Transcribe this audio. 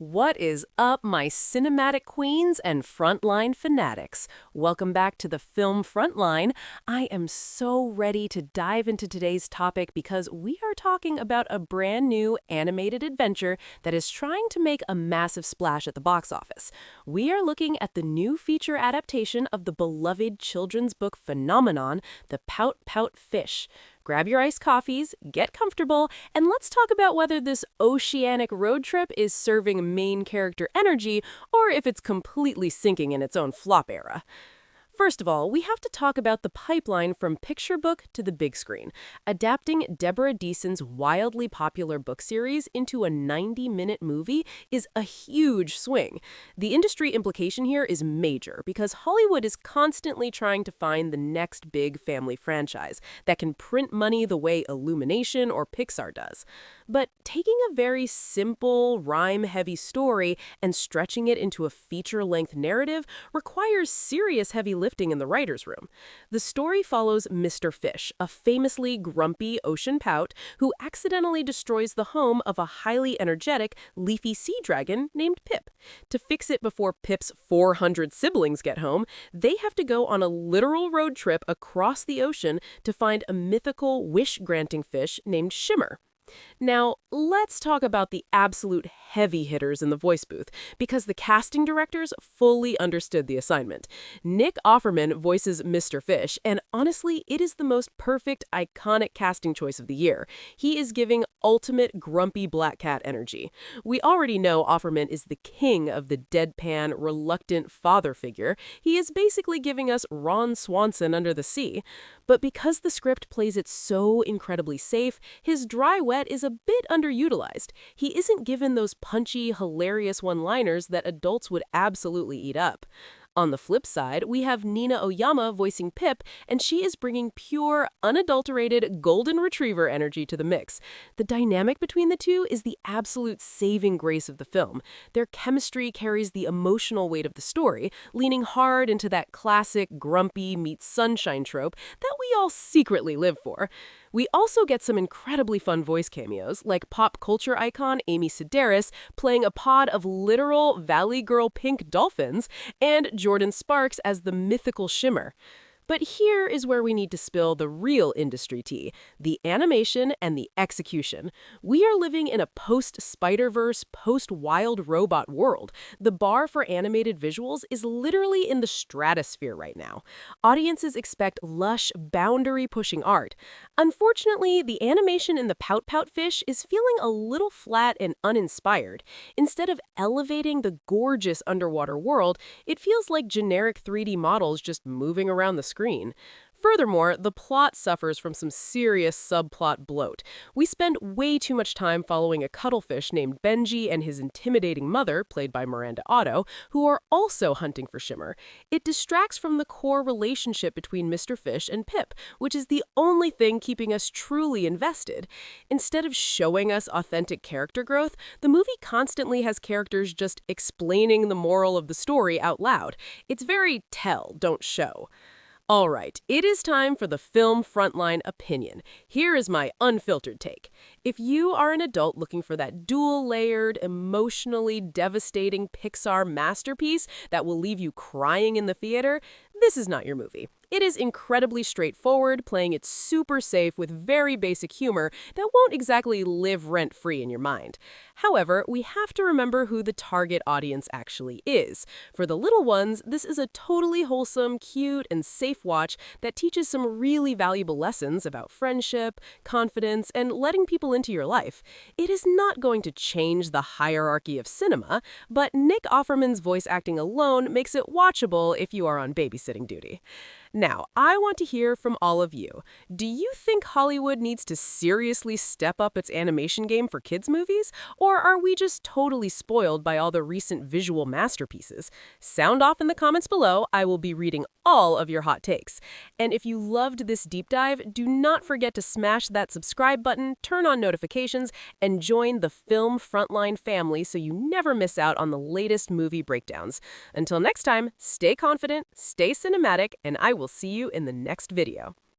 What is up, my cinematic queens and Frontline fanatics? Welcome back to the film Frontline. I am so ready to dive into today's topic because we are talking about a brand new animated adventure that is trying to make a massive splash at the box office. We are looking at the new feature adaptation of the beloved children's book phenomenon, The Pout-Pout Fish. Grab your iced coffees, get comfortable, and let's talk about whether this oceanic road trip is serving main character energy or if it's completely sinking in its own flop era. First of all, we have to talk about the pipeline from picture book to the big screen. Adapting Deborah Deason's wildly popular book series into a 90-minute movie is a huge swing. The industry implication here is major because Hollywood is constantly trying to find the next big family franchise that can print money the way Illumination or Pixar does. But taking a very simple, rhyme-heavy story and stretching it into a feature-length narrative requires serious heavy lifting in the writer's room. The story follows Mr. Fish, a famously grumpy ocean pout who accidentally destroys the home of a highly energetic, leafy sea dragon named Pip. To fix it before Pip's 400 siblings get home, they have to go on a literal road trip across the ocean to find a mythical wish-granting fish named Shimmer. Now, let's talk about the absolute heavy hitters in the voice booth, because the casting directors fully understood the assignment. Nick Offerman voices Mr. Fish, and honestly, it is the most perfect, iconic casting choice of the year. He is giving ultimate grumpy black cat energy. We already know Offerman is the king of the deadpan, reluctant father figure. He is basically giving us Ron Swanson under the sea. But because the script plays it so incredibly safe, his dry wet is a bit underutilized. He isn't given those punchy, hilarious one-liners that adults would absolutely eat up. On the flip side, we have Nina Oyama voicing Pip, and she is bringing pure, unadulterated golden retriever energy to the mix. The dynamic between the two is the absolute saving grace of the film. Their chemistry carries the emotional weight of the story, leaning hard into that classic grumpy meets sunshine trope that we all secretly live for. We also get some incredibly fun voice cameos, like pop culture icon Amy Sedaris playing a pod of literal Valley Girl pink dolphins, and Jordan Sparks as the mythical Shimmer. But here is where we need to spill the real industry tea, the animation and the execution. We are living in a post-Spider-Verse, post-Wild Robot world. The bar for animated visuals is literally in the stratosphere right now. Audiences expect lush, boundary-pushing art. Unfortunately, the animation in the Pout-Pout Fish is feeling a little flat and uninspired. Instead of elevating the gorgeous underwater world, it feels like generic 3D models just moving around the screen. Furthermore, the plot suffers from some serious subplot bloat. We spend way too much time following a cuttlefish named Benji and his intimidating mother, played by Miranda Otto, who are also hunting for Shimmer. It distracts from the core relationship between Mr. Fish and Pip, which is the only thing keeping us truly invested. Instead of showing us authentic character growth, the movie constantly has characters just explaining the moral of the story out loud. It's very tell, don't show. All right, it is time for the film Frontline opinion. Here is my unfiltered take. If you are an adult looking for that dual-layered, emotionally devastating Pixar masterpiece that will leave you crying in the theater, this is not your movie. It is incredibly straightforward, playing it super safe with very basic humor that won't exactly live rent-free in your mind. However, we have to remember who the target audience actually is. For the little ones, this is a totally wholesome, cute, and safe watch that teaches some really valuable lessons about friendship, confidence, and letting people into your life. It is not going to change the hierarchy of cinema, but Nick Offerman's voice acting alone makes it watchable if you are on babysitting duty. Now, I want to hear from all of you. Do you think Hollywood needs to seriously step up its animation game for kids' movies? Or are we just totally spoiled by all the recent visual masterpieces? Sound off in the comments below. I will be reading all of your hot takes. And if you loved this deep dive, do not forget to smash that subscribe button, turn on notifications, and join the Film Frontline family so you never miss out on the latest movie breakdowns. Until next time, stay confident, stay cinematic, and I will see you in the next video.